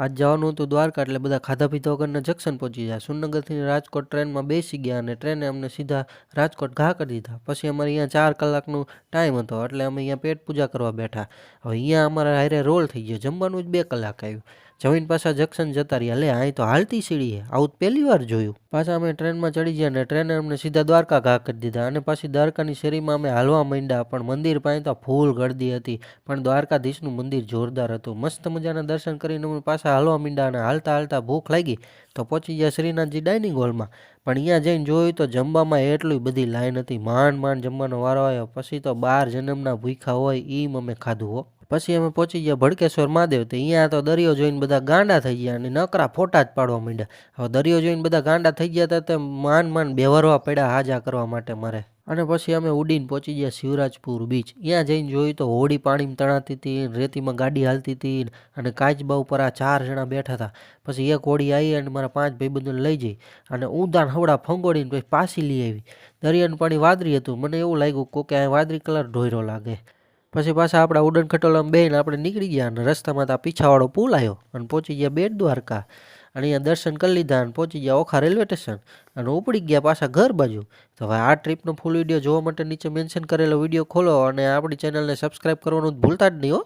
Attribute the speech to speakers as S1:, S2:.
S1: આજ જવાનું હતું દ્વારકા એટલે બધા ખાધા પીધા વગરના જંકશન પહોંચી ગયા. સુરનગરથી રાજકોટ ટ્રેનમાં બેસી ગયા અને ટ્રેને અમને સીધા રાજકોટ ઘા કરી દીધા. પછી અમારે અહીંયા 4 કલાકનું ટાઈમ હતો એટલે અમે અહીંયા પેટ પૂજા કરવા બેઠા. હવે અહીંયા અમારા હારે રોલ થઈ ગયો, જમવાનું જ 2 કલાક આવ્યું. જમીન પાછા જંકશન જતા રહ્યા. લે અહીં તો હાલતી સીડી હે, આવું તો પહેલી વાર જોયું. પાછા અમે ટ્રેનમાં ચડી ગયા ને ટ્રેને અમને સીધા દ્વારકા ઘા કરી દીધા. અને પાછી દ્વારકાની શેરીમાં અમે હાલવા માંડ્યા, પણ મંદિર પાસે તો ફૂલ ગળદી હતી. પણ દ્વારકાધીશનું મંદિર જોરદાર હતું. મસ્ત મજાના દર્શન કરીને અમે પાછા હાલવા માંડ્યા અને હાલતા હાલતા ભૂખ લાગી તો પહોંચી ગયા શ્રીનાથજી ડાઇનિંગ હોલમાં. પણ અહીંયા જઈને જોયું તો જમવામાં એટલી બધી લાઈન હતી. માંડ જમવાનો વારો આવ્યો. પછી તો 12 જન્મના ભૂખ્યા હોય એમ અમે ખાધું હો. પછી અમે પહોંચી ગયા ભડકેશ્વર મહાદેવ. તો અહીંયા તો દરિયો જોઈને બધા ગાંડા થઈ ગયા અને નકરા ફોટા જ પાડવા માંડ્યા. હવે દરિયો જોઈને બધા ગાંડા થઈ ગયા હતા, તે માંડ બેવરવા પડ્યા હાજા કરવા માટે મારે. અને પછી અમે ઉડીને પહોંચી ગયા શિવરાજપુર બીચ. ત્યાં જઈને જોયું તો હોડી પાણીમાં તણાતી હતી, રેતીમાં ગાડી હાલતી હતી અને કાચબા ઉપર આ 4 જણા બેઠા હતા. પછી એક હોડી આવી અને મારા 5 ભાઈબંધોને લઈ જઈ અને ઊંધાણ હવડા ફંગોળીને પછી પાછી લઈ આવી. દરિયાનું પાણી વાદળી હતું. મને એવું લાગ્યું કોકે આ વાદળી કલર ઢોયરો લાગે. પછી પાછા આપણા ઉડન ખટોલામાં બેહીને આપણે નીકળી ગયા અને રસ્તામાં તો પીછાવાળો પુલ આવ્યો અને પહોંચી ગયા બેટ દ્વારકા. અને અહીંયા દર્શન કરી લીધા અને પહોંચી ગયા ઓખા રેલવે સ્ટેશન અને ઉપડી ગયા પાછા ઘર બાજુ. તો હવે આ ટ્રીપનો ફૂલ વિડીયો જોવા માટે નીચે મેન્શન કરેલો વિડીયો ખોલો અને આપણી ચેનલને સબસ્ક્રાઈબ કરવાનું ભૂલતા જ નહીં હો.